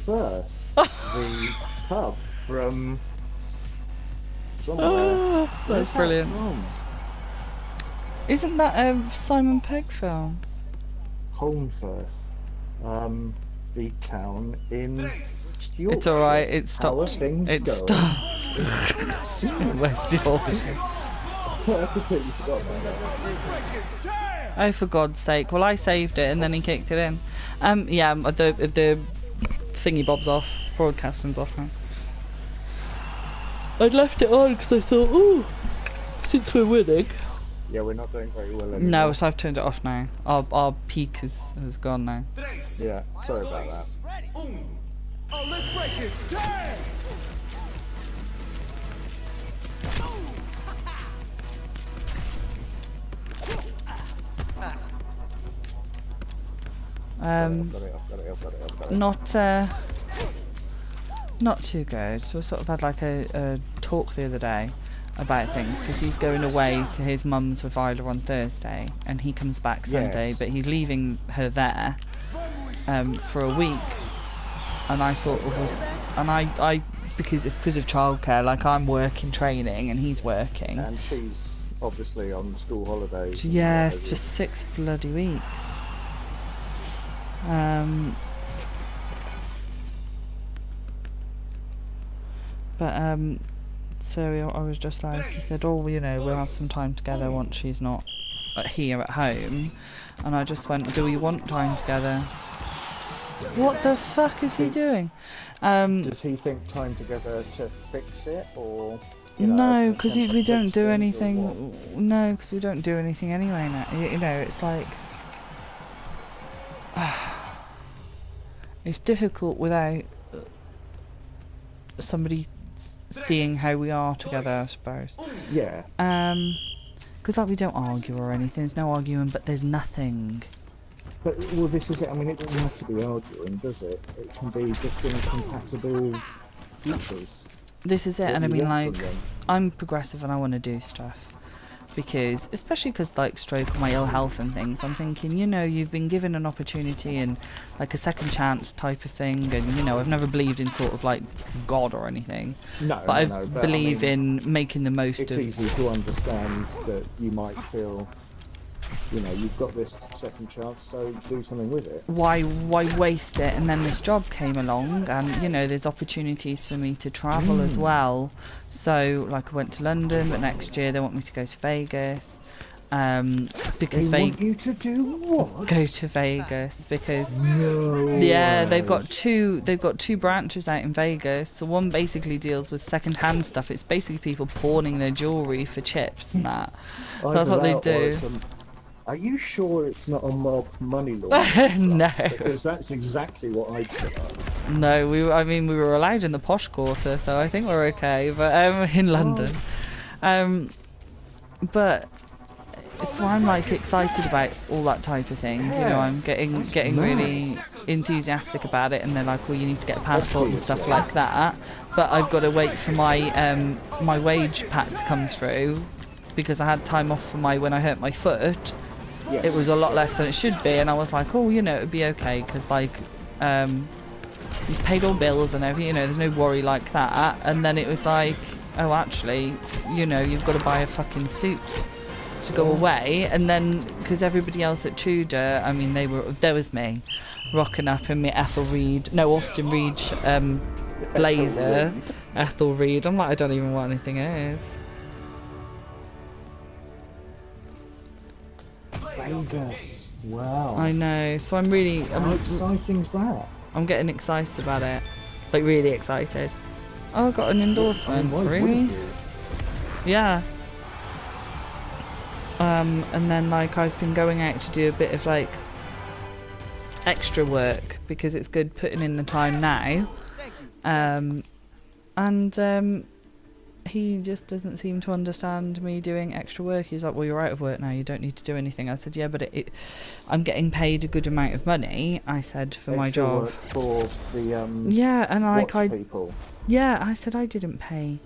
first the pub from somewhere. That's brilliant. From? Isn't that a Simon Pegg film? Holmfirth, the town in Yorkshire. It's alright, it How are stopped. things It going? stopped. West Yorkshire. I completely forgot about that. Oh, for God's sake. Well, I saved it and then he kicked it in. Yeah, the thingy bob's off. Broadcasting's off now. I'd left it on because I thought, ooh, since we're winning. Yeah, we're not doing very well anymore. No, so I've turned it off now. Our peak has gone now. Yeah, sorry about that. Oh, let's break it. Damn! I've got it. Not too good. So we sort of had like a talk the other day about things because he's going away to his mum's with Isla on Thursday and he comes back Sunday, Yes. but he's leaving her there for a week. And I sort of was, and I because of childcare, like I'm working training and he's working. And she's obviously on school holidays. Yes, for 6 bloody weeks. So I was just like, he said, oh, you know, we'll have some time together once she's not here at home. And I just went, do we want time together? What the fuck is he doing? Does he think time together to fix it, or? You know, No, as an because attempt we to don't fix do things, or anything. what? No, because we don't do anything anyway now. You know, it's like it's difficult without somebody seeing how we are together, I suppose. Yeah. Because like we don't argue or anything. There's no arguing, but there's nothing. But, well, this is it. I mean, it doesn't have to be arguing, does it? It can be just incompatible futures. This is it, What and I you mean, want like, from them. I'm progressive and I want to do stuff. Because, especially because, like, stroke and my ill health and things, I'm thinking, you know, you've been given an opportunity and, like, a second chance type of thing. And, you know, I've never believed in sort of, like, God or anything. No, But I no, but believe I mean, in making the most it's of... easy to understand that you might feel, you know, you've got this second chance, so do something with it. Why waste it? And then this job came along, and you know, there's opportunities for me to travel as well. So, like, I went to London, but next year they want me to go to Vegas, because They want you to do what? go to Vegas because No yeah, they've way. got two branches out in Vegas. So one basically deals with second-hand stuff. It's basically people pawning their jewelry for chips and that. So that's what they Either that or do. it's Are you sure it's not a mob money laundering? No. Because that's exactly what I'd put up. No, we were allowed in the posh quarter, so I think we're okay. But in London, but so I'm like excited about all that type of thing. You know, I'm getting really enthusiastic about it, and they're like, well, you need to get a passport and stuff like that. But I've got to wait for my my wage pack to come through because I had time off for when I hurt my foot. Yes. It was a lot less than it should be, and I was like, oh, you know, it'd be okay because like you've paid all bills and everything, you know, there's no worry like that. And then it was like, oh, actually, you know, you've got to buy a fucking suit to go away. And then because everybody else at Tudor, I mean, there was me rocking up in my Austin Reed blazer. Ethel Reed. I'm like, I don't even know what anything is. Vegas. Wow. I know, so I'm really How exciting's that? I'm getting excited about it, like really excited. Oh, I got an endorsement. Why Really? wouldn't you? Yeah. And then like I've been going out to do a bit of like extra work because it's good putting in the time now. He just doesn't seem to understand me doing extra work. He's like, well, you're out of work now, you don't need to do anything. I said, yeah, but I'm getting paid a good amount of money, I said, for my Extra job. work for the Yeah, and like watch people. yeah, I said I didn't pay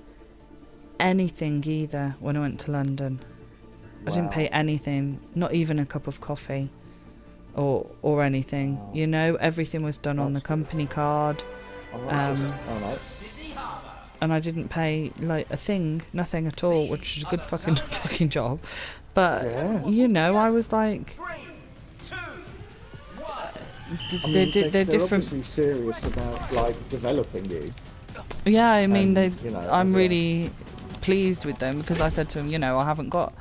anything either when I went to London. I didn't pay anything, not even a cup of coffee or anything. Wow. You know, everything was done on the That's good. company card. Alright. And I didn't pay like a thing, nothing at all, which is a good fucking job. But Yeah. you know, I was like, they're They're different. obviously serious about like developing you. Yeah, I mean, And, you know, I'm as a- really pleased with them because I said to them, you know, I haven't got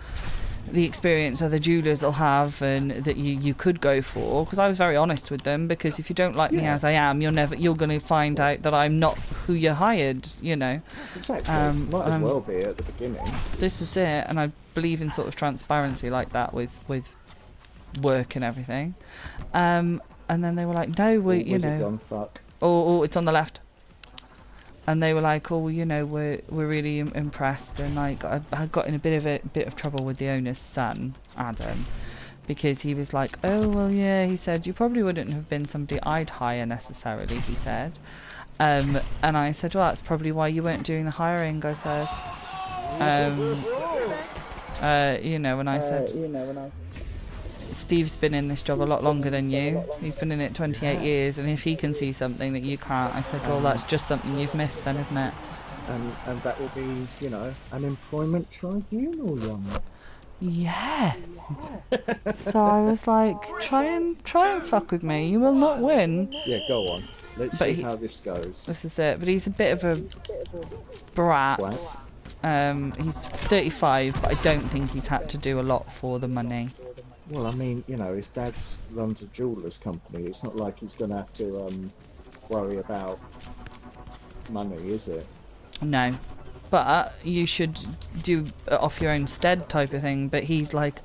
the experience other jewelers will have and that you could go for, because I was very honest with them, because if you don't like me Yeah. as I am, you're going to find out that I'm not who you hired, you know. Exactly. Might as I'm- well be at the beginning. This is it, and I believe in sort of transparency like that with work and everything. And then they were like, no, we, you Was it know, gone fuck? oh, it's on the left. And they were like, oh, you know, we're really impressed, and like I had got in a bit of trouble with the owner's son, Adam, because he was like, oh well, yeah, he said you probably wouldn't have been somebody I'd hire necessarily, he said, and I said, well, that's probably why you weren't doing the hiring, I said, you know, and I said, Steve's been in this job a lot longer than you. He's been in it 28 years, and if he can see something that you can't, I said, well, that's just something you've missed then, isn't it? And that will be, you know, an employment tribunal, young. Yes. So I was like, try and fuck with me. You will not win. Yeah, go on. Let's But see how this goes. This is it. But he's a bit of a brat. He's 35, but I don't think he's had to do a lot for the money. Well, I mean, you know, his dad runs a jeweller's company. It's not like he's going to have to worry about money, is it? No. But you should do off your own stead type of thing. But he's like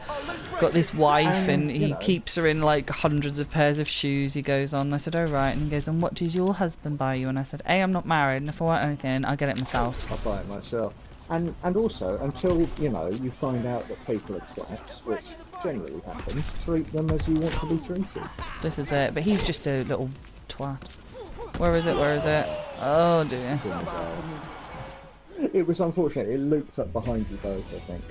got this wife and he know. keeps her in like hundreds of pairs of shoes. He goes on. I said, oh right. And he goes, and what did your husband buy you? And I said, I'm not married, and if I want anything, I'll get it myself. I'll buy it myself. And also, until, you know, you find out that people are twats, which generally happens, treat them as you want to be treated. This is it. But he's just a little twat. Where is it? Where is it? Oh dear. It was unfortunate. It looped up behind you both, I think.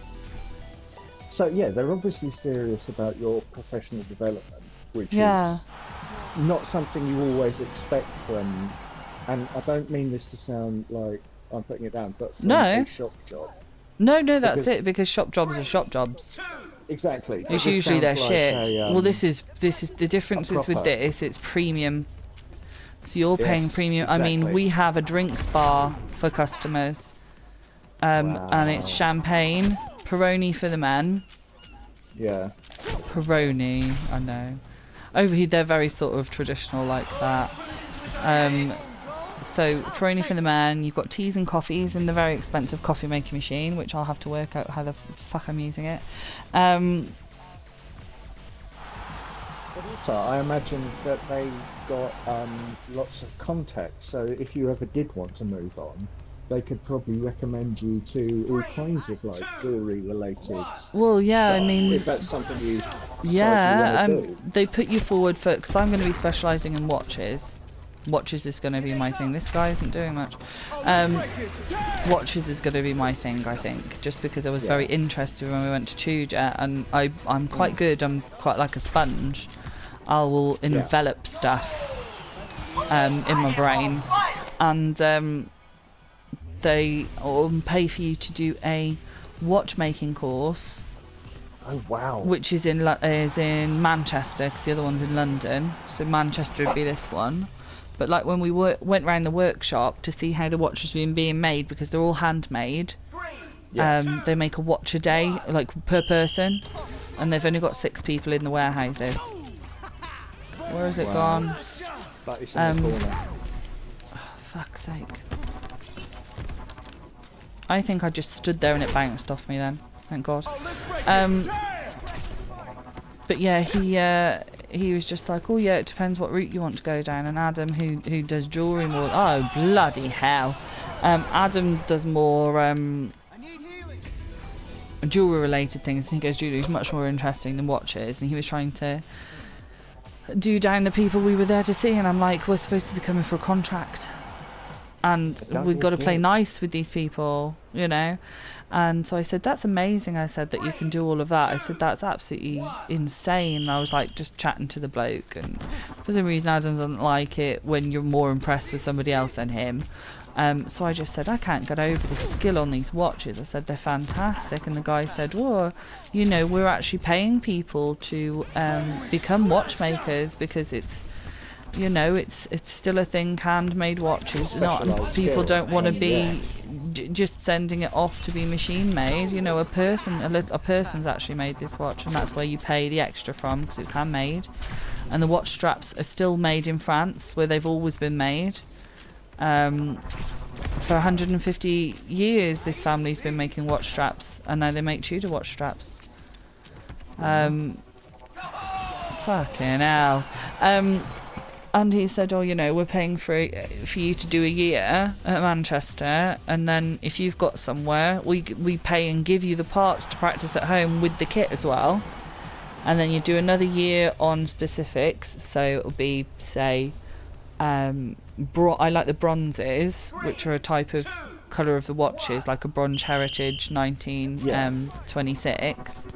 So yeah, they're obviously serious about your professional development, which is not something you always expect from. And I don't mean this to sound like I'm putting it down, but from a shop job. No, that's it. Because shop jobs are shop jobs. Exactly. It's It usually their sounds shit. like a, Well, this is the differences with proper- this. It's premium. So you're paying Yes, premium. I mean, exactly. we have a drinks bar for customers, and it's champagne, Peroni for the men. Yeah. Peroni, I know. Over here, they're very sort of traditional like that. So Peroni for the man. You've got teas and coffees in the very expensive coffee making machine, which I'll have to work out how the fuck I'm using it. So I imagine that they've got lots of contacts. So if you ever did want to move on, they could probably recommend you to all kinds of like jewelry related. Well, yeah, I mean, If that's something you yeah, do. they put you forward for, because I'm going to be specialising in watches. Watches is going to be my thing. This guy isn't doing much. Watches is going to be my thing, I think, just because I was very interested when we went to Tudor, and I'm quite good. I'm quite like a sponge. I will envelop stuff in my brain, and they pay for you to do a watchmaking course. Oh wow! Which is in Manchester, because the other one's in London. So Manchester would be this one. But like when we went around the workshop to see how the watches were being made, because they're all handmade. They make a watch a day, like per person, and they've only got 6 people in the warehouses. Where has it gone? But it's in the corner. Oh, fuck's sake! I think I just stood there and it bounced off me then. Thank God. But yeah, he was just like, oh yeah, it depends what route you want to go down. And Adam, who does jewellery more, oh bloody hell, Adam does more jewellery related things. He goes, jewellery is much more interesting than watches, and he was trying to do down the people we were there to see, and I'm like, we're supposed to be coming for a contract. and we've got to play nice with these people, you know. And so I said, that's amazing. I said that you can do all of that. I said, that's absolutely insane. I was like just chatting to the bloke, and for some reason Adam doesn't like it when you're more impressed with somebody else than him. So I just said, I can't get over the skill on these watches. I said, they're fantastic. And the guy said, well, you know, we're actually paying people to become watchmakers because it's, you know, it's still a thing, handmade watches. Not people don't want to be just sending it off to be machine made. You know, a person's actually made this watch, and that's where you pay the extra from, because it's handmade. And the watch straps are still made in France, where they've always been made. For 150 years, this family's been making watch straps, and now they make Tudor watch straps. Fucking hell. And he said, oh, you know, we're paying for you to do a year at Manchester, and then if you've got somewhere, we pay and give you the parts to practice at home with the kit as well. And then you do another year on specifics, so it'll be, say, I like the bronzes, which are a type of colour of the watches, like a Bronze Heritage 1926.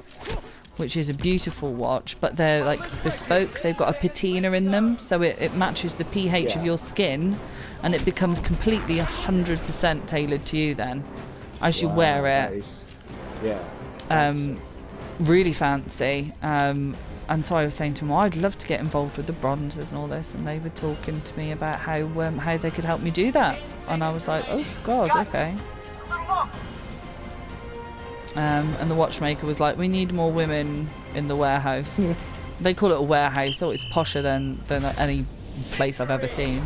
Which is a beautiful watch, but they're like bespoke. They've got a patina in them, so it matches the pH of your skin, and it becomes completely 100% tailored to you then, as you wear it. Yeah. Really fancy. And so I was saying to them, I'd love to get involved with the bronzes and all this, and they were talking to me about how they could help me do that, and I was like, oh God, okay. And the watchmaker was like, we need more women in the warehouse. They call it a warehouse, so it's posher than any place I've ever seen.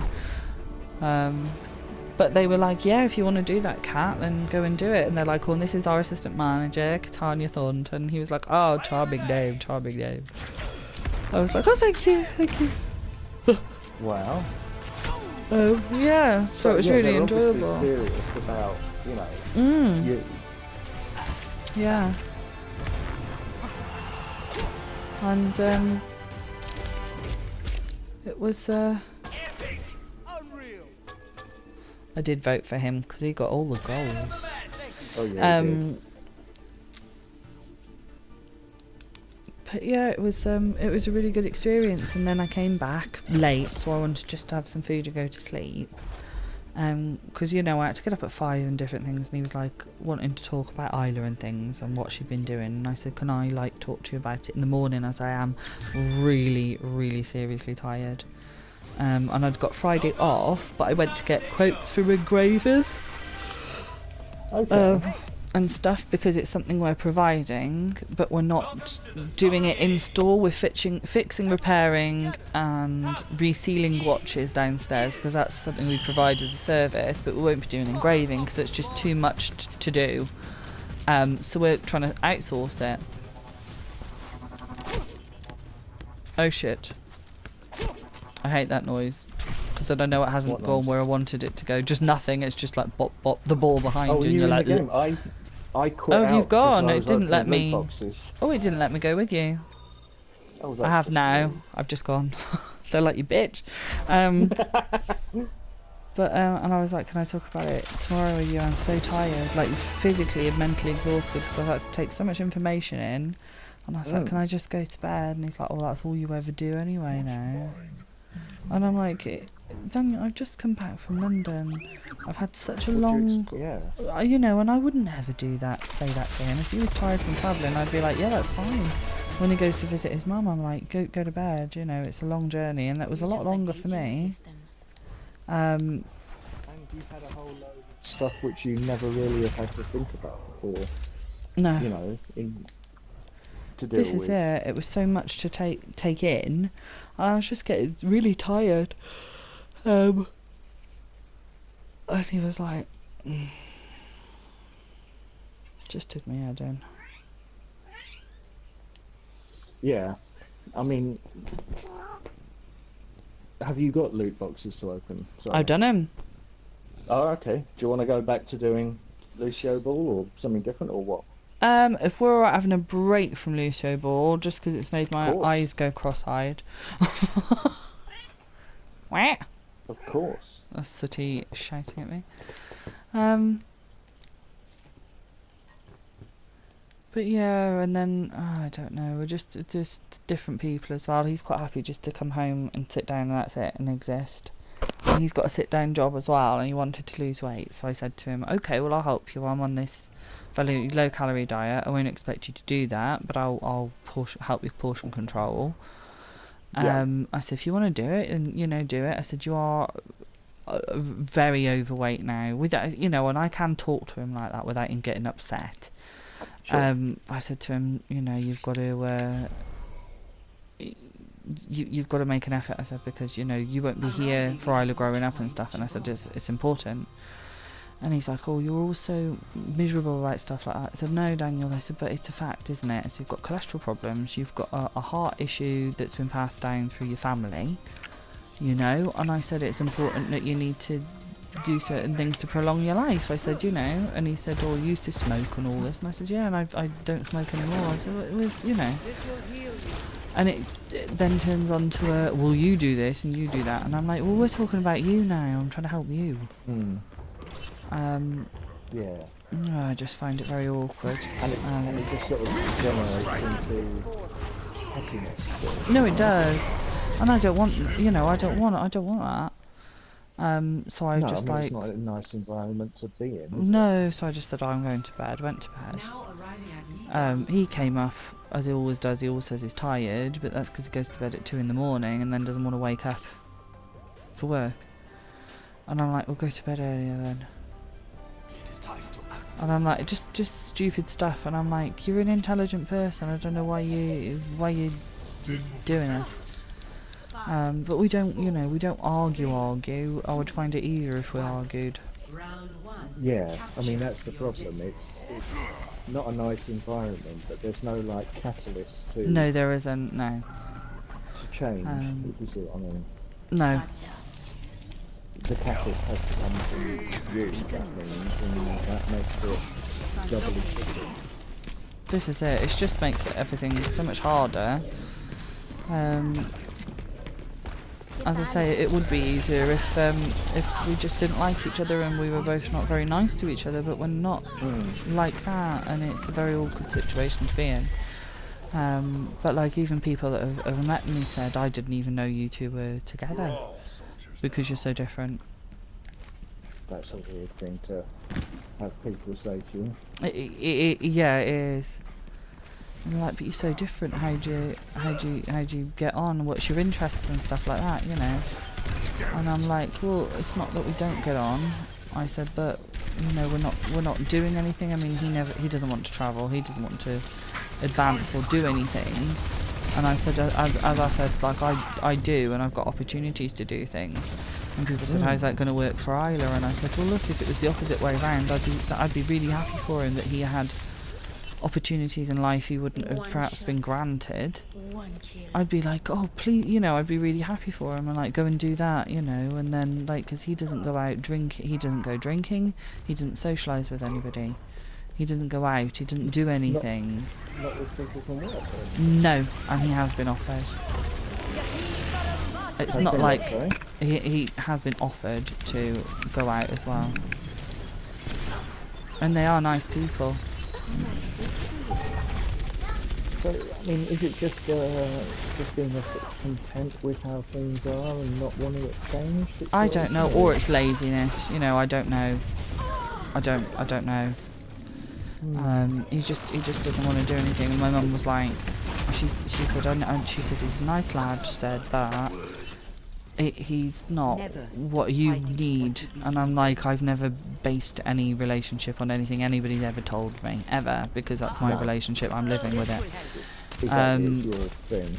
But they were like, yeah, if you want to do that, Kat, then go and do it. And they're like, oh, and this is our assistant manager, Catania Thornton. He was like, oh, charming name, charming name. I was like, oh, thank you. Wow. Yeah, so it was really enjoyable. Serious about, you know, you. Yeah. And it was I did vote for him because he got all the goals. Oh yeah. But yeah, it was a really good experience, and then I came back late, so I wanted just to have some food and go to sleep. Because, you know, I had to get up at 5 and different things, and he was like wanting to talk about Isla and things and what she'd been doing, and I said, can I like talk to you about it in the morning, as I am really, really seriously tired. And I'd got Friday off, but I went to get quotes from engravers. Okay. And stuff, because it's something we're providing, but we're not doing it in store. We're fixing, repairing and resealing watches downstairs, because that's something we provide as a service, but we won't be doing engraving because it's just too much to do. So we're trying to outsource it. Oh shit. I hate that noise, because I don't know it hasn't gone where I wanted it to go. Just nothing, it's just like bop bop the ball behind you, and you're like, I quit out. Oh, you've gone. It didn't let me. Boxes. Oh, it didn't let me go with you. Oh, I have now. I've just gone. They're like, you bitch. But and I was like, can I talk about it tomorrow with you? I'm so tired, like physically and mentally exhausted, because I've had to take so much information in. And I was like, can I just go to bed? And he's like, oh, that's all you ever do anyway now. And I'm like, Daniel, I've just come back from London. I've had such a long, you know, and I wouldn't ever say that to him. If he was tired from travelling, I'd be like, yeah, that's fine. When he goes to visit his mum, I'm like, go to bed, you know, it's a long journey, and that was a lot longer for me. And you've had a whole load of stuff which you never really have had to think about before. No. You know, to deal this with. is it. It was so much to take in. I was just getting really tired. And he was like, just took my head in. Yeah, I mean, have you got loot boxes to open? Sorry. I've done him. Oh, okay. Do you want to go back to doing Lucio Ball or something different, or what? If we're alright having a break from Lucio Ball, just because it's made my eyes go cross-eyed. What? Of course. That's Sooty shouting at me. But yeah, and then I don't know. We're just different people as well. He's quite happy just to come home and sit down and that's it and exist. And he's got a sit down job as well, and he wanted to lose weight. So I said to him, "Okay, well I'll help you. I'm on this fairly low calorie diet. I won't expect you to do that, but I'll help with portion control." Yeah. I said, if you want to do it, and do it. I said, you are very overweight now, without and I can talk to him like that without him getting upset. Sure. I said to him, you've got to you've got to make an effort. I said, because you won't be here for Isla growing up and stuff. And I said, it's important. And he's like, oh, you're all so miserable about stuff like that. I said, no, Daniel. I said, but it's a fact, isn't it? So you've got cholesterol problems, you've got a heart issue that's been passed down through your family, and I said, it's important that you need to do certain things to prolong your life. I said, and he said, oh, I used to smoke and all this. And I said, yeah, and I don't smoke anymore. I said, well, it was, And it then turns on to well, you do this and you do that. And I'm like, well, we're talking about you now. I'm trying to help you. Yeah. I just find it very awkward. And it just sort of generates into pettiness. No, it does. And I don't want, I don't want that. So I it's not a nice environment to be in. No, so I just said, I'm going to bed. Went to bed. He came up, as he always does. He always says he's tired, but that's because he goes to bed at 2 in the morning and then doesn't want to wake up for work. And I'm like, well, go to bed earlier then. And I'm like, just stupid stuff. And I'm like, you're an intelligent person. I don't know why you're doing this. But we don't, we don't argue. I would find it easier if we argued. Yeah, I mean that's the problem. It's not a nice environment, but there's no catalyst to. No, there isn't. No. To change. You see what I mean? No. The catalyst has to come from you. That means, and that makes it doubly tricky. This is it. It just makes everything so much harder. As I say, it would be easier if we just didn't like each other and we were both not very nice to each other, but we're not like that, and it's a very awkward situation to be in. But even people that have met me said, I didn't even know you two were together because you're so different. That's a weird thing to have people say to you. Yeah, it is. And they're like, but you're so different. How do you get on? What's your interests and stuff like that? And I'm like, well, it's not that we don't get on. I said, but we're not doing anything. I mean, he doesn't want to travel. He doesn't want to advance or do anything. And I said, as I said, I do, and I've got opportunities to do things. And people said, how's that going to work for Isla? And I said, well, look, if it was the opposite way around, I'd be really happy for him that he had opportunities in life he wouldn't have perhaps been granted. I'd be like, oh please, I'd be really happy for him and go and do that, and then because he doesn't go out he doesn't go drinking, he doesn't socialise with anybody, he doesn't go out, he doesn't do anything. Not with people from work? No, and he has been offered. It's not like he has been offered to go out as well, and they are nice people. So, I mean, is it just being sort of content with how things are and not wanting it changed? I don't know, or it's laziness. I don't know. I don't know. He just doesn't want to do anything. And my mum was like, she said he's a nice lad. She said, but he's not what you need. And I'm like, I've never based any relationship on anything anybody's ever told me, ever, because that's my relationship. I'm living with it. Exactly, it's your thing.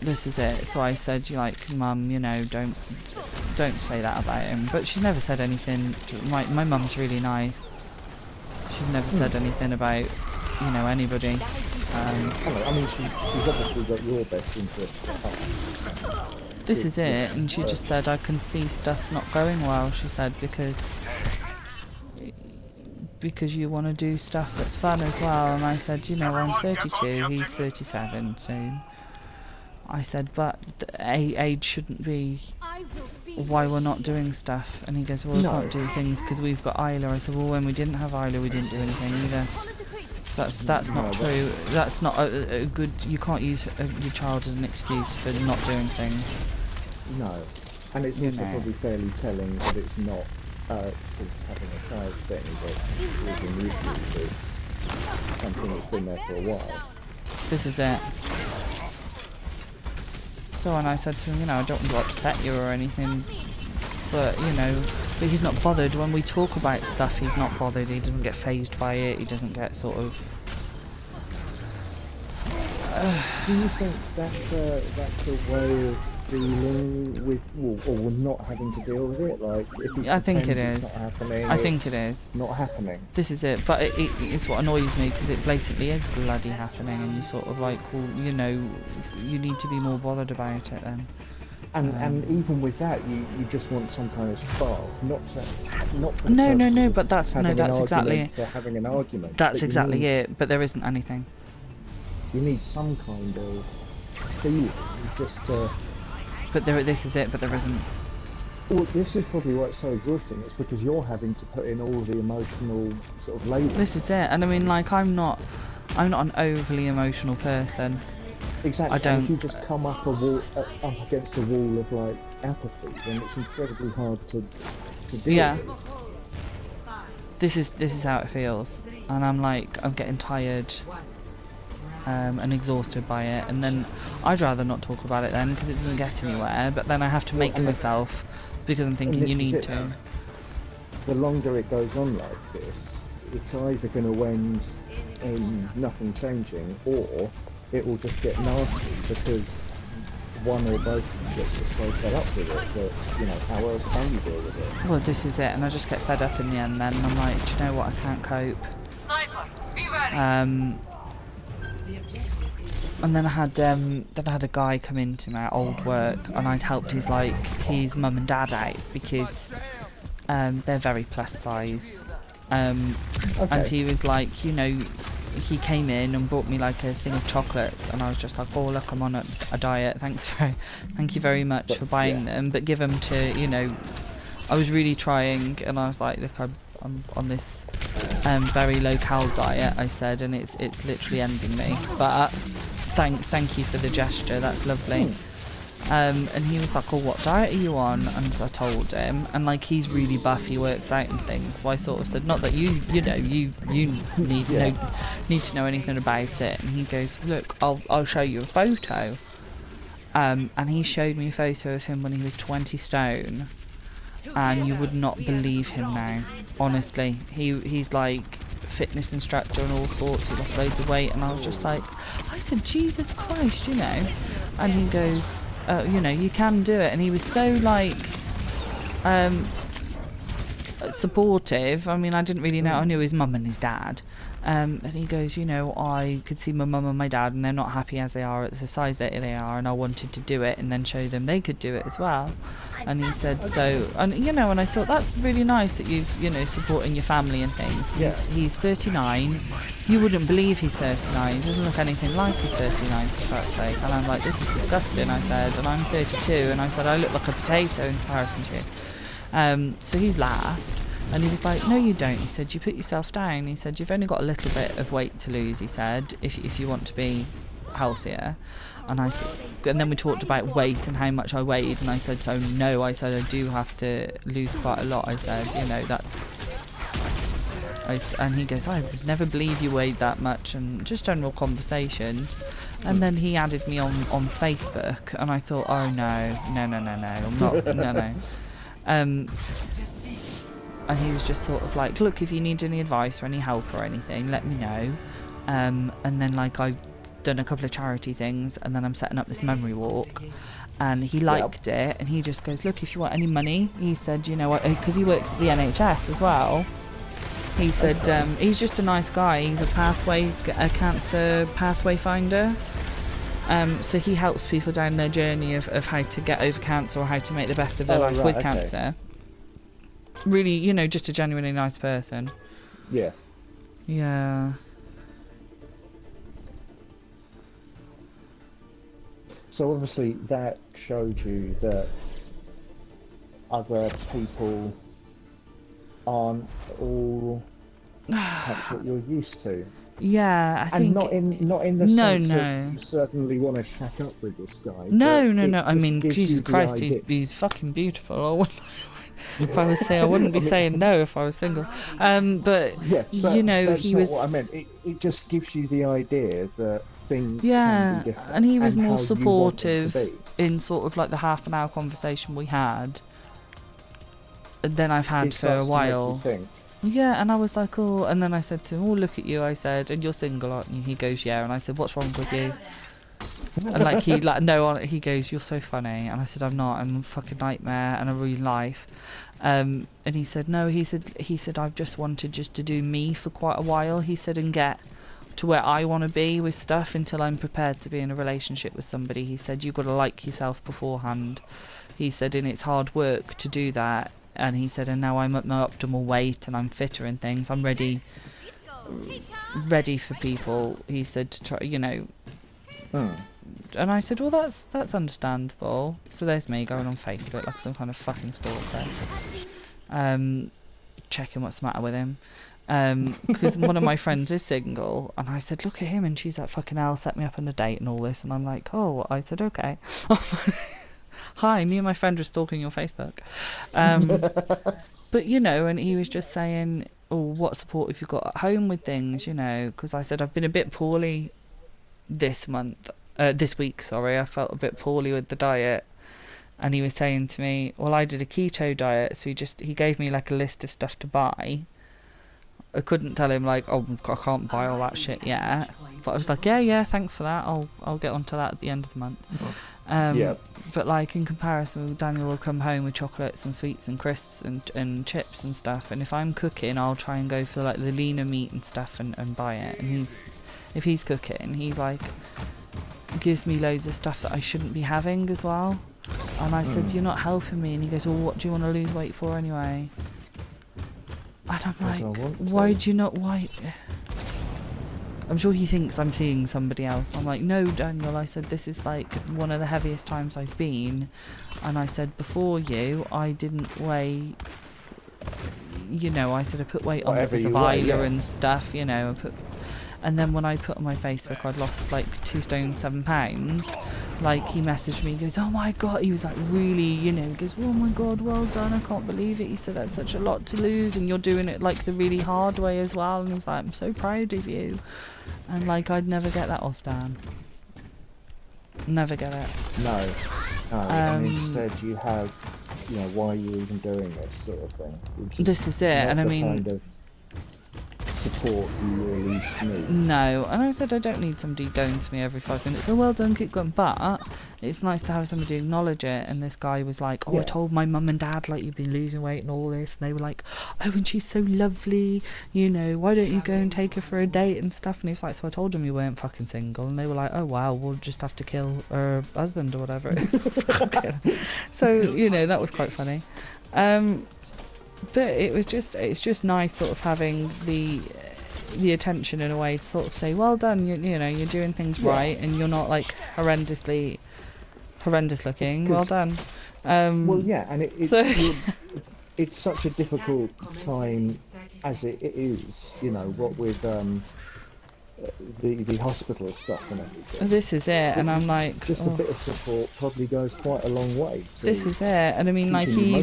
This is it. So I said, Mum, don't say that about him. But she's never said anything. My mum's really nice. She's never said anything about anybody. I mean, she's obviously got your best interest at heart. This is it, and she just said, I can see stuff not going well, she said, because you want to do stuff that's fun as well. And I said, I'm 32, he's 37 soon. I said, but age shouldn't be why we're not doing stuff. And he goes, well, we can't do things because we've got Isla. I said, well, when we didn't have Isla, we didn't do anything either. So that's not true. That's not a good... You can't use your child as an excuse for not doing things. No. And it's also probably fairly telling that it's not sort of having a child thing, but causing issues with something that's been there for a while. This is it. So, and I said to him, I don't want to upset you or anything, but, but he's not bothered. When we talk about stuff, he's not bothered. He doesn't get fazed by it. He doesn't get sort of... Do you think that's a way of dealing with, or not having to deal with it? Like, if he I think it pretends is. it's not happening, I think it is. Not happening. This is it, but it's what annoys me because it blatantly is bloody happening, and you're sort of like, well, you need to be more bothered about it then. And even with that, you just want some kind of spark, not for no, but that's exactly it. For having an argument. That's exactly it, but there isn't anything. You need some kind of feeling, just to... But this is it, but there isn't. Well, this is probably why it's so exhausting. It's because you're having to put in all the emotional sort of labour. This is it, and I mean, like, I'm not an overly emotional person. Exactly. I don't. And if you just come up against a wall of like apathy, then it's incredibly hard to deal with. This is how it feels, and I'm getting tired. And exhausted by it, and then I'd rather not talk about it then because it doesn't get anywhere, but then I have to make myself because I'm thinking you need to. The longer it goes on like this, it's either going to end in nothing changing, or it will just get nasty because one or both of you get just so fed up with it that, how else can you deal with it? Well, this is it, and I just get fed up in the end then, and I'm like, do you know what, I can't cope. And then I had a guy come into my old work, and I'd helped his mum and dad out because they're very plus size. And he was like, he came in and brought me like a thing of chocolates, and I was just like, oh look, I'm on a diet. Thank you very much for buying them, but give them to I was really trying, and I was like, look, I'm on this very low-cal diet, I said, and it's literally ending me. But thank you for the gesture. That's lovely. And he was like, "Oh, what diet are you on?" And I told him, and he's really buff. He works out and things. So I sort of said, "Not that you need to know anything about it." And he goes, "Look, I'll show you a photo." And he showed me a photo of him when he was 20 stone. And you would not believe him now. Honestly, he's like fitness instructor and all sorts. He lost loads of weight, and I was just like, I said, Jesus Christ, And he goes, you can do it. And he was so supportive. I mean, I didn't really know. I knew his mum and his dad. And he goes, I could see my mum and my dad, and they're not happy as they are at the size that they are, and I wanted to do it and then show them they could do it as well. And he said, and I thought that's really nice that you've, supporting your family and things. He's 39. You wouldn't believe he's 39. He doesn't look anything like he's 39, for fuck's sake. And I'm like, this is disgusting, I said, and I'm 32, and I said, I look like a potato in comparison to you. So he's laughed. And he was like, no, you don't. He said, you put yourself down. He said, you've only got a little bit of weight to lose, he said, if you want to be healthier. And I said, and then we talked about weight and how much I weighed. And I said, so no, I said, I do have to lose quite a lot. I said, and he goes, I would never believe you weighed that much. And just general conversations. And then he added me on Facebook. And I thought, oh, no, I'm not, no. And he was just sort of like, look, if you need any advice or any help or anything, let me know. And then I've done a couple of charity things, and then I'm setting up this memory walk. And he liked it, and he just goes, look, if you want any money, he said, because he works at the NHS as well. He said, he's just a nice guy. He's a cancer pathway finder. So he helps people down their journey of how to get over cancer or how to make the best of their life with cancer. Really, just a genuinely nice person. Yeah. Yeah. So obviously that showed you that other people aren't all perhaps what you're used to. Yeah, I And think... not in the No, sense no. of you certainly want to shack up with this guy. No, but no, it no. I just mean, gives Jesus you the Christ, idea. he's fucking beautiful. I wouldn't, if I was saying, I wouldn't be saying no if I was single. But, Yeah, you but know, that's he not was... what I meant. It just gives you the idea that things can be Yeah, different and he was more how you want them to supportive be. in sort of like the half an hour conversation we had than I've had It for a starts to make you while. think. Yeah, and I was like, oh, and then I said to him, oh, look at you, I said, and you're single, aren't you? He goes, yeah, and I said, what's wrong with you? And like, he goes, you're so funny, and I said, I'm not, I'm a fucking nightmare, and I ruin life. And he said, no, he said, I've just wanted just to do me for quite a while, he said, and get to where I want to be with stuff until I'm prepared to be in a relationship with somebody. He said, you've got to like yourself beforehand. He said, and it's hard work to do that. And he said, and now I'm at my optimal weight and I'm fitter and things. I'm ready for people. He said, to try, you know. And I said, well, that's understandable. So there's me going on Facebook like some kind of fucking stalker, checking what's the matter with him. Because one of my friends is single, and I said, look at him, and she's like, fucking hell, set me up on a date and all this, and I'm like, oh, I said, okay. Hi, me and my friend were stalking your Facebook. But, you know, and he was just saying, oh, what support have you got at home with things, you know, because I said, I've been a bit poorly this week, sorry, I felt a bit poorly with the diet. And he was saying to me, well, I did a keto diet, so he gave me like a list of stuff to buy. I couldn't tell him like, oh, I can't buy all that shit yet. But I was like, yeah, thanks for that. I'll get onto that at the end of the month. Yeah. But like in comparison, Daniel will come home with chocolates and sweets and crisps and chips and stuff. And if I'm cooking, I'll try and go for like the leaner meat and stuff and buy it. And if he's cooking, he's like gives me loads of stuff that I shouldn't be having as well. And I said, you're not helping me. And he goes, well, what do you want to lose weight for anyway? And I'm like, why do you not, why? I'm sure he thinks I'm seeing somebody else. I'm like, no, Daniel, I said, this is like one of the heaviest times I've been. And I said, before you, I didn't weigh, you know, I said I put weight on because of Isla and stuff, you know, and then when I put on my Facebook I'd lost like 2 stone 7 pounds, like he messaged me, he goes, oh my god, he was like really, you know, he goes, oh my god, well done, I can't believe it. He said, that's such a lot to lose and you're doing it like the really hard way as well. And he's like, I'm so proud of you. And like, I'd never get that off Dan. Never get it. No. And instead you have, you know, why are you even doing this sort of thing. This is it, and I mean, kind of support you really need. No, and I said I don't need somebody going to me every 5 minutes. Oh, well done, keep going. But it's nice to have somebody acknowledge it. And this guy was like, oh, I told my mum and dad like you've been losing weight and all this, and they were like, oh, and she's so lovely, you know, why don't you go and take her for a date and stuff? And he was like, so I told them you weren't fucking single, and they were like, oh wow, we'll just have to kill her husband or whatever it is. So you know, that was quite funny. But it's just nice sort of having the attention in a way to sort of say, well done, you know, you're doing things right and you're not like horrendous looking, well done. Well, yeah, and it's such a difficult time as it is, you know, what with the hospital stuff and everything. This is it, and I'm like, just a bit of support probably goes quite a long way. This is it, and I mean, like he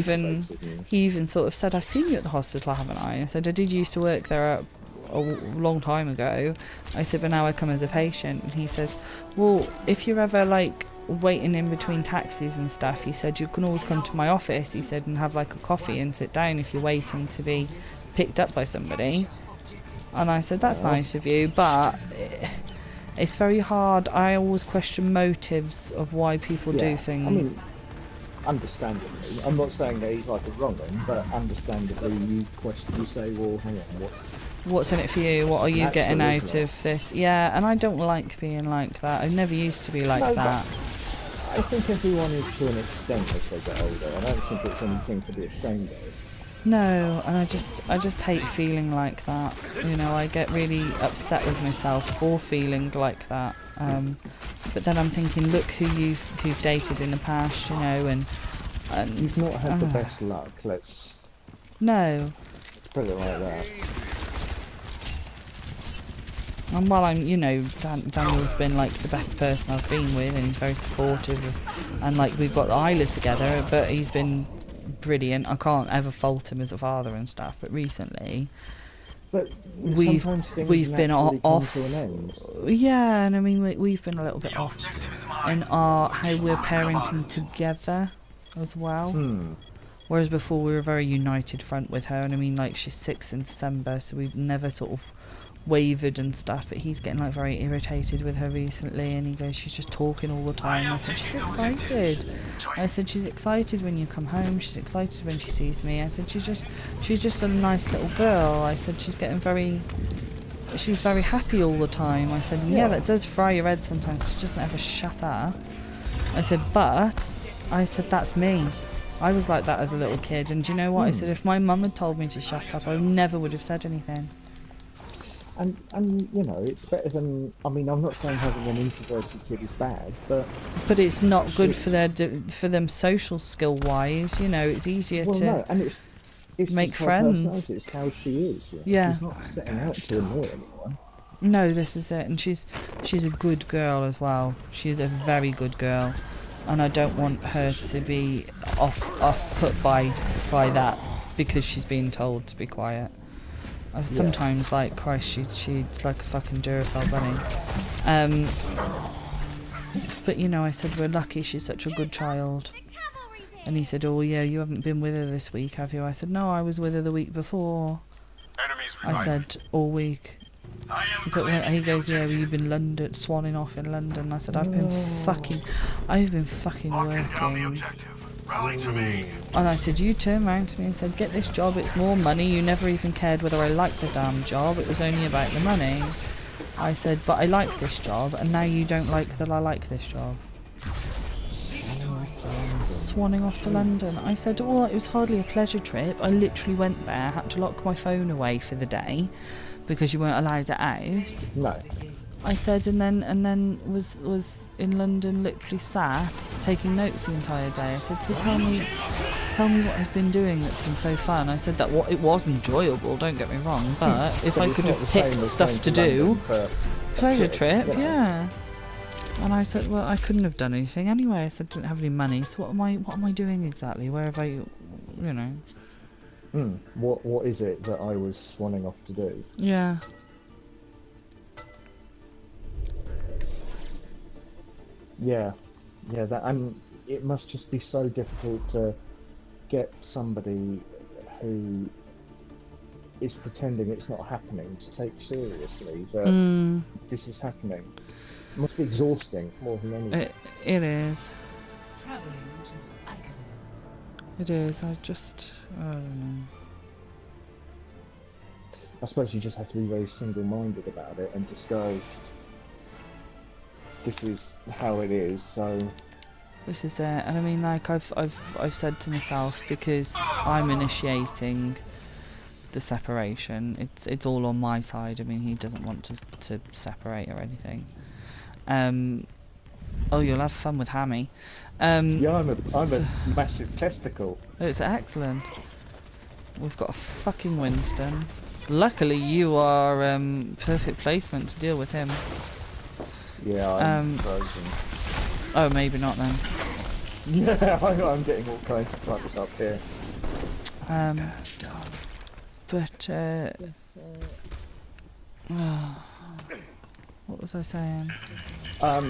even sort of said, I've seen you at the hospital, haven't I? I said, I did used to work there a long time ago. I said, but now I come as a patient. And he says, well, if you're ever like waiting in between taxis and stuff, he said, you can always come to my office, he said, and have like a coffee and sit down if you're waiting to be picked up by somebody. And I said, that's nice of you, but it's very hard. I always question motives of why people do things. I mean, understandably, I'm not saying that he's like a wrong one, but understandably you say, well, hang on, what's in it for you? What are you getting out of this? Yeah, and I don't like being like that. I never used to be like that. I think everyone is to an extent as they get older. I don't think it's anything to be ashamed of. No, and I just hate feeling like that. You know, I get really upset with myself for feeling like that. But then I'm thinking, look who you've dated in the past, you know, and And, You've not had the best luck, let's no. put it like that. And while I'm, you know, Daniel's been like the best person I've been with, and he's very supportive of, and like we've got Isla together, but he's been brilliant. I can't ever fault him as a father and stuff, but recently But we've been off. To an end. Yeah, and I mean we've been a little bit off in our how we're parenting together as well. Whereas before we were a very united front with her, and I mean like she's 6 in December, so we've never sort of wavered and stuff, but he's getting like very irritated with her recently, and he goes, she's just talking all the time. I said, she's excited. I said, she's excited when you come home, she's excited when she sees me. I said, she's just a nice little girl. I said, she's very happy all the time. I said, yeah, that does fry your head sometimes, she doesn't ever shut up. I said, but I said, that's me. I was like that as a little kid, and do you know what? I said, if my mum had told me to shut up, I never would have said anything. And you know, it's better than. I mean, I'm not saying having an introverted kid is bad, but it's not good for them social skill wise. You know, it's easier to no, and it's make just her friends. personality, it's how she is. You know? Yeah. She's not setting out to annoy anyone. No, this is it, and she's a good girl as well. She's a very good girl, and I don't want her to be off put by that because she's being told to be quiet. I sometimes like, Christ, she's like a fucking Duracell bunny. But you know, I said we're lucky she's such a good child. And he said, oh yeah, you haven't been with her this week, have you? I said, no, I was with her the week before. I said, all week. He goes, yeah, well, you've been swanning off in London. I said, I've been fucking working. And I said, you turned around to me and said, get this job, it's more money. You never even cared whether I liked the damn job, it was only about the money. I said, but I like this job, and now you don't like that I like this job. Swanning off to London. I said, well, it was hardly a pleasure trip. I literally went there, had to lock my phone away for the day because you weren't allowed it out. No. I said, and then was in London, literally sat taking notes the entire day. I said, so tell me what I've been doing that's been so fun. I said that it was enjoyable, don't get me wrong, but if I could have picked stuff to do, pleasure trip, yeah. And I said, well, I couldn't have done anything anyway. I said, I didn't have any money, so what am I doing exactly? Where have I, you know? What is it that I was swanning off to do? Yeah. Yeah, that, and it must just be so difficult to get somebody who is pretending it's not happening to take seriously that this is happening. It must be exhausting more than anything. It is. It is. I don't know. I suppose you just have to be very single-minded about it and just go, this is how it is, so this is it. And I mean, like I've said to myself, because I'm initiating the separation, it's all on my side. I mean, he doesn't want to separate or anything. Oh, you'll have fun with Hammy. Yeah, I'm a massive testicle. It's excellent. We've got a fucking Winston. Luckily, you are perfect placement to deal with him. Yeah, I'm frozen. Oh, maybe not then. Yeah, I'm getting all kinds of fucked up here. What was I saying? How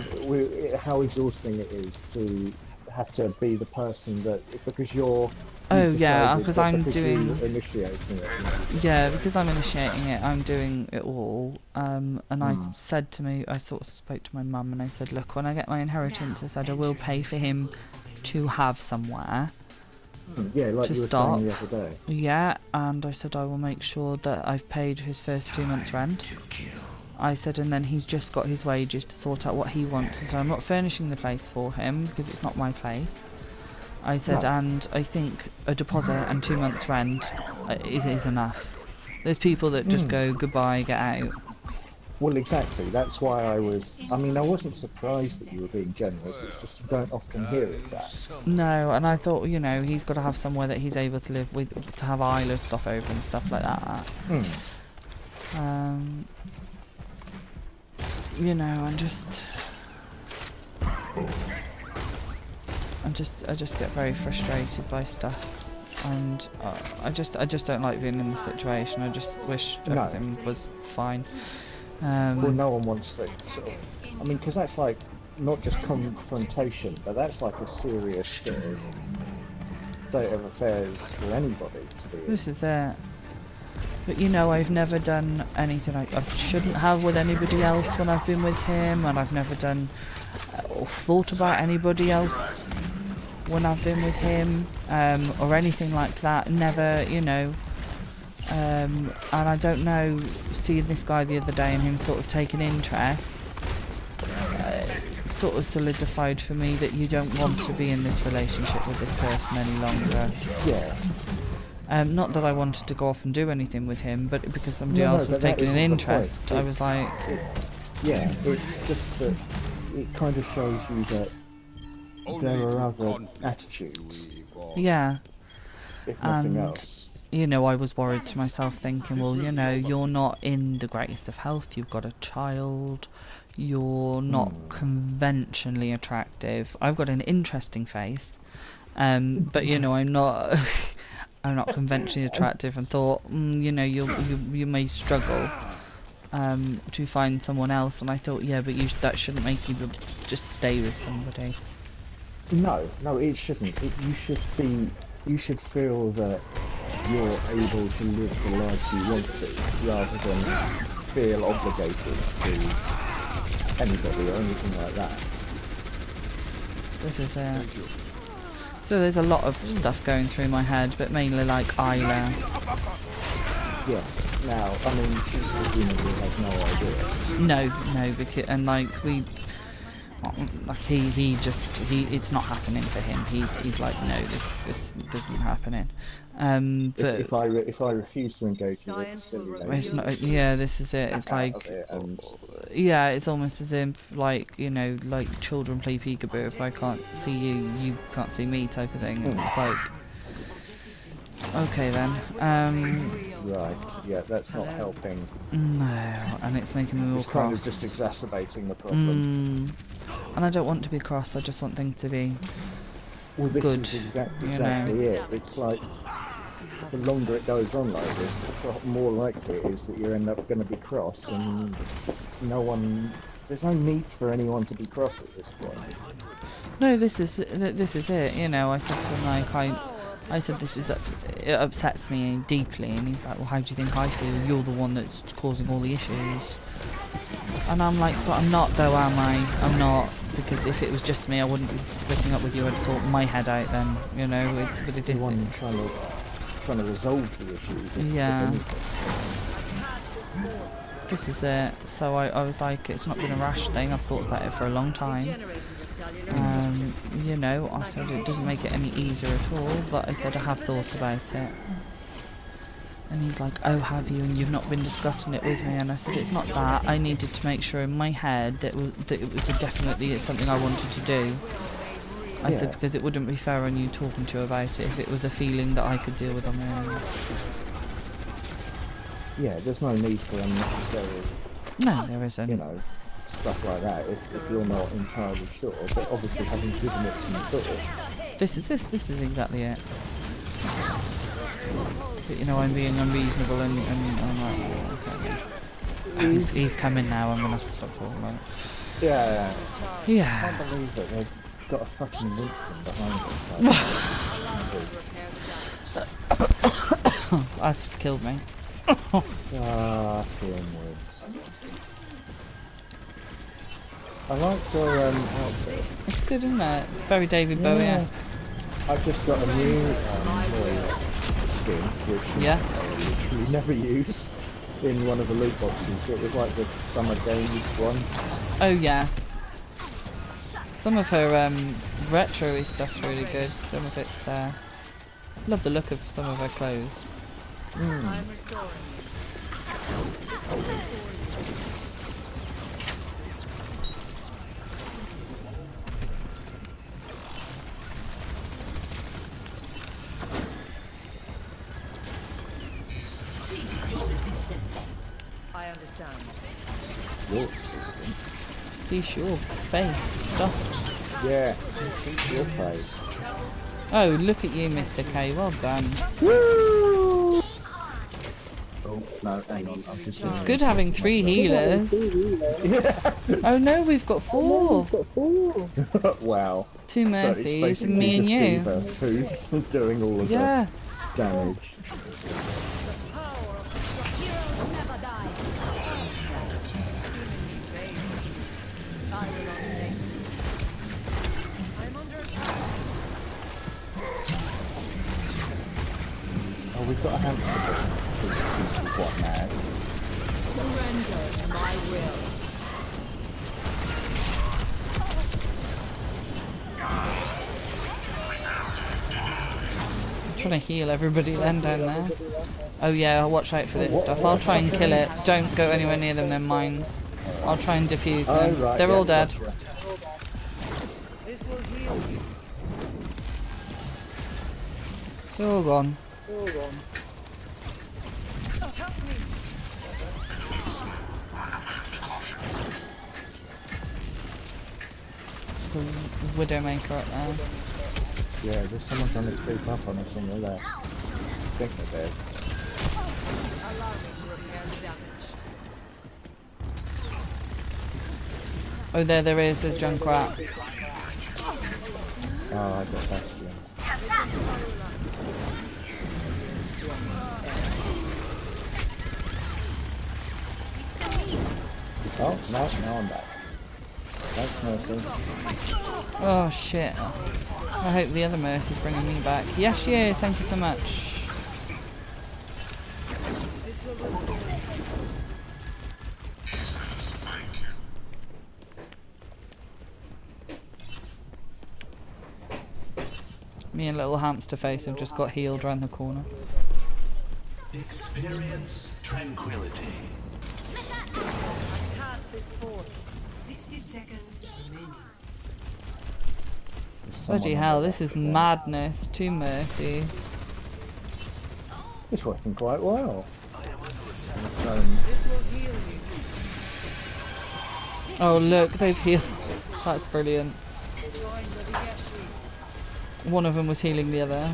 exhausting it is to have to be the person that, because because I'm doing initiating it. Yeah, because I'm initiating it, I'm doing it all. And I said to me, I sort of spoke to my mum and I said, look, when I get my inheritance, I said I will pay for him to have somewhere. Yeah, like to you were stop. saying the other day. Yeah, and I said I will make sure that I've paid his first 2 months' rent. I said, and then he's just got his wages to sort out what he wants. So I'm not furnishing the place for him because it's not my place. I said, and I think a deposit and 2 months' rent is enough. There's people that just go goodbye, get out. Well, exactly. That's why I was. I mean, I wasn't surprised that you were being generous. It's just you don't often hear of that. No, and I thought, you know, he's got to have somewhere that he's able to live with, to have Isla stop over and stuff like that. You know, I just get very frustrated by stuff. And I just don't like being in this situation. I just wish everything was fine. Well, no one wants to sort of. I mean, because that's like not just confrontation, but that's like a serious sort of state of affairs for anybody to be in. This is it. But you know, I've never done anything I shouldn't have with anybody else when I've been with him, and I've never done or thought about anybody else when I've been with him, or anything like that. Never, you know. And I don't know, seeing this guy the other day and him sort of taking interest, sort of solidified for me that you don't want to be in this relationship with this person any longer. Yeah. Not that I wanted to go off and do anything with him, but because somebody else was taking an interest, I was like... Yeah, it's just that it kind of shows you that there are other attitudes. Yeah. If nothing else. You know, I was worried to myself thinking, well, you know, you're not in the greatest of health, you've got a child, you're not conventionally attractive. I've got an interesting face, but, you know, I'm not I'm not conventionally attractive, and thought, you know, you may struggle to find someone else. And I thought, yeah, but that shouldn't make you just stay with somebody. No, it shouldn't. You should feel that you're able to live the life you want to, rather than feel obligated to anybody or anything like that. This is it. So there's a lot of stuff going through my head, but mainly like Isla. Yes. Now, I mean, she presumably has no idea. No, because he it's not happening for him. He's like, no, this isn't happening. But if I refuse to engage with it, it's not. Yeah, this is it. It's like, yeah, it's almost as if, like, you know, like children play peekaboo. If I can't see you, you can't see me, type of thing. And it's like, okay then. Right. Yeah, that's not helping. No, and it's making me more cross. It's kind of just exacerbating the problem. And I don't want to be cross. I just want things to be this good. Is exactly it. It's like, the longer it goes on like this, the more likely it is that you end up going to be cross, and there's no need for anyone to be cross at this point. No, this is it. You know, I said to him, like, I said, it upsets me deeply, and he's like, well, how do you think I feel? You're the one that's causing all the issues. And I'm like, but I'm not though, am I? I'm not, because if it was just me, I wouldn't be splitting up with you. I'd sort my head out then, you know. But it is the one trying to resolve the issues. Yeah. This is it. So I was like, it's not been a rash thing. I've thought about it for a long time. You know, I said it doesn't make it any easier at all, but I said I have thought about it. And he's like, oh, have you? And you've not been discussing it with me? And I said, it's not that. I needed to make sure in my head that it was definitely something I wanted to do. I said, because it wouldn't be fair on you talking to you about it if it was a feeling that I could deal with on my own. Yeah, there's no need for unnecessary... No, there isn't. You know, stuff like that if you're not entirely sure, but obviously having given it some thought. This is exactly it. But, you know, I'm being unreasonable, and I'm like, oh, okay. He's coming now. I'm gonna have to stop talking about it. Yeah. Yeah. I can't believe that they've got a fucking Winston behind them. That's killed me. I like your outfit. It's good, isn't it? It's very David Bowie-esque. I've just got a new skin, which I literally never use, in one of the loot boxes. It was like the Summer Games one. Oh yeah. Some of her retro-y stuff's really good. Some of it's love the look of some of her clothes. assistance. I understand. Your assistant. See your face stuffed. Yeah, see your face. Oh, look at you, Mr. K. Well done. Woo! Oh, no, hang on. I'm just It's good having 3 healers. Yeah. Oh no, we've got 4. Wow. 2 So mercies it's and me and basically you. just Diva who's doing all of Yeah. the damage. Heroes never die. I'm under attack. Oh, we've got a hamster ball. She's quite mad. Surrender to my will. I'm trying to heal everybody then down there. Oh yeah, watch out for this stuff. I'll try and kill it. Don't go anywhere near them, they're mines. I'll try and defuse them. Oh, right, They're yeah, all dead. gotcha. This will heal you. They're all gone. There's a Widowmaker up there. Yeah, there's someone trying to creep up on us on the left. I think they're dead. Allow me to repair the damage. Oh, there is. There's Junkrat. Oh, I got Bastion. Oh, no, now I'm back. Thanks, Mercy. Oh shit. I hope the other Mercy's bringing me back. Yes, she is. Thank you so much. Me and little hamster face have just got healed round the corner. Experience tranquility. Cast this forth. 60 seconds remaining. Bloody hell, this is madness. 2 mercies. It's working quite well. This will heal you. Oh look, they've healed. That's brilliant. One of them was healing the other.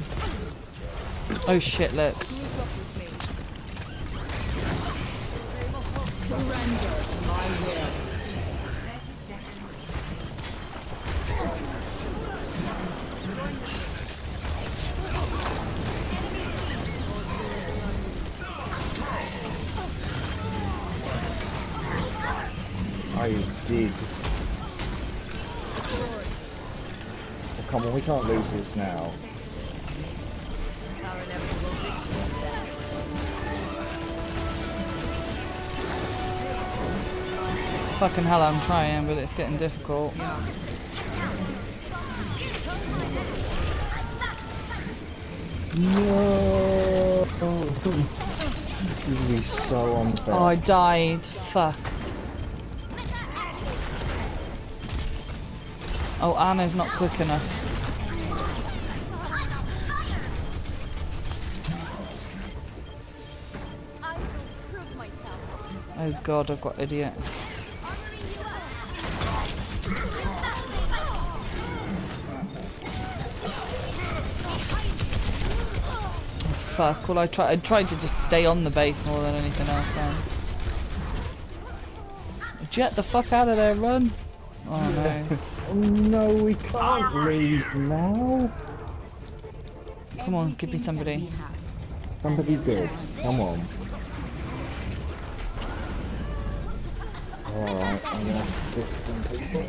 Oh shit, look. Surrender to my will. 30 seconds. I use dig. Oh, come on, we can't lose this now. Our inevitable Fucking hell, I'm trying, but it's getting difficult. No! This is really so unfair. Oh, I died. Fuck. Oh, Anna's not quick enough. Oh god, I've got idiot. Oh, fuck. Well, I tried to just stay on the base more than anything else then. Jet the fuck out of there, run! Oh no. Oh no, we can't lose now. Come on, give me somebody. Somebody good. Come on. Alright, I'm gonna assist some people.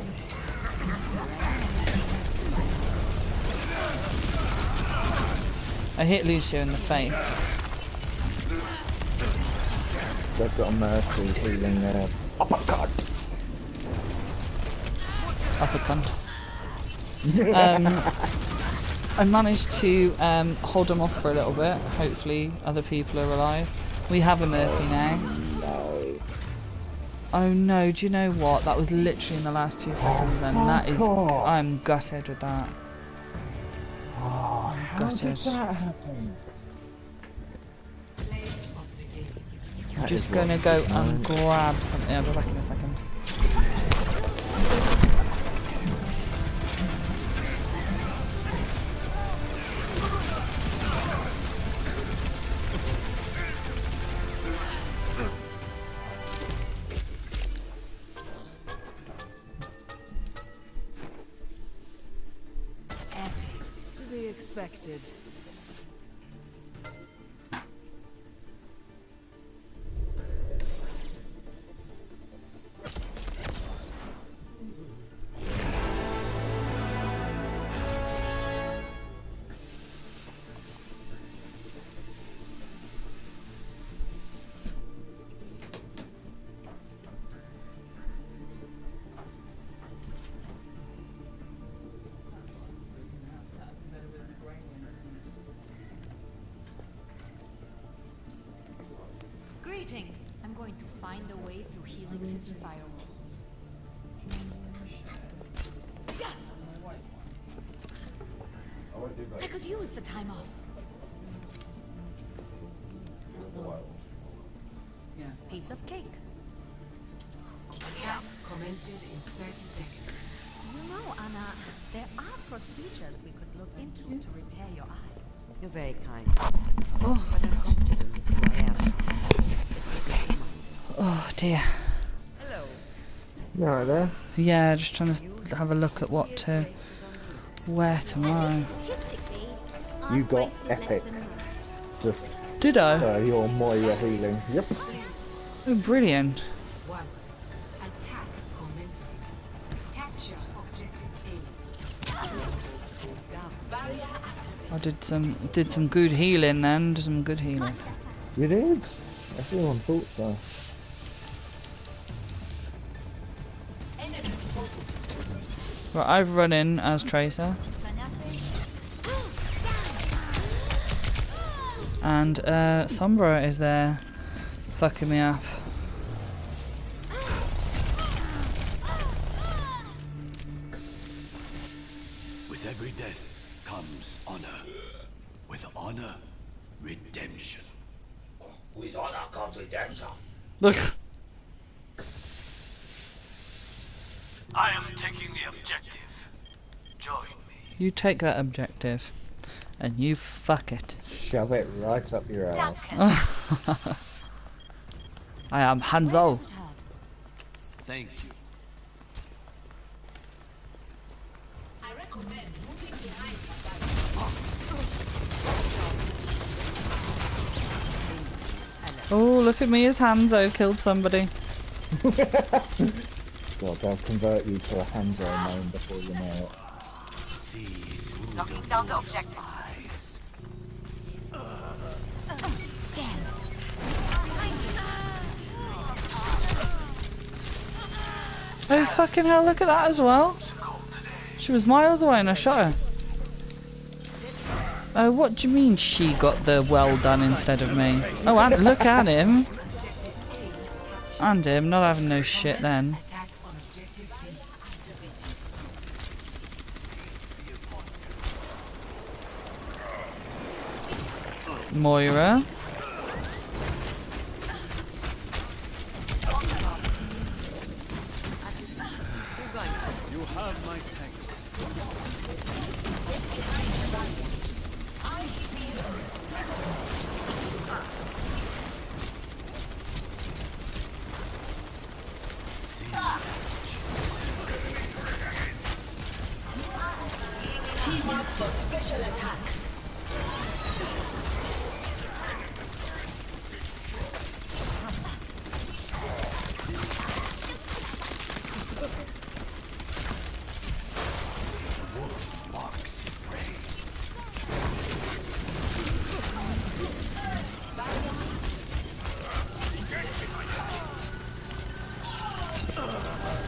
I hit Lucio in the face. They've got a Mercy healing there. Uppercut! Uppercut. I managed to hold them off for a little bit. Hopefully other people are alive. We have a Mercy now. No. Oh no, do you know what? That was literally in the last 2 seconds and that is... I'm gutted with that. How did Gutted. that happen? Play of the game. Just gonna go and grab something. I'll be back in a second. To be expected. Greetings. I'm going to find a way through Helix's firewalls. I could use the time off. Piece of cake. Attack commences in 30 seconds. You know, Anna, there are procedures we could look into to repair your eye. You're very kind. Oh, but uncomfortable with who I am. It's a bit too much. Oh dear. Hello. You alright there? Yeah, just trying to have a look at what to wear tomorrow. Statistically, You I've got wasted epic. less than most. Just Did I? your Moira healing. Yep. Oh, brilliant. 1. Attack commencing. Capture objective A. I did some good healing then. Some good healing. You did? Everyone thought so. Right, I've run in as Tracer. And Sombra is there fucking me up. With every death comes honor. With honor, redemption. With honor comes redemption. Look. I am taking the objective. Join me. You take that objective and you fuck it. Shove it right up your ass. I am Hanzo. Thank you. I recommend moving behind Oh, look at me as Hanzo killed somebody. God, they'll convert you to a Hanzo name before you know it. See through knocking down the objective. eyes. Oh fucking hell, look at that as well. She was miles away and I shot her. Oh, what do you mean she got the well done instead of me? Oh, and look at him. And him, not having no shit then. Attack on objective A. Activated. Moira. You have my thanks. Team up for special attack. Marks his prey.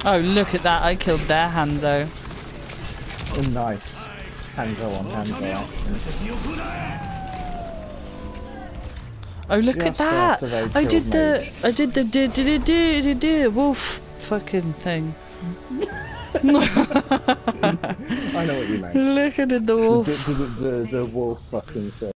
Oh, look at that. I killed their Hanzo. Oh, nice. Hanzo on Hanzo action. Oh, look at Just that. after they I killed did the wolf fucking thing. I know what you meant. Look, I did the wolf. The wolf fucking thing.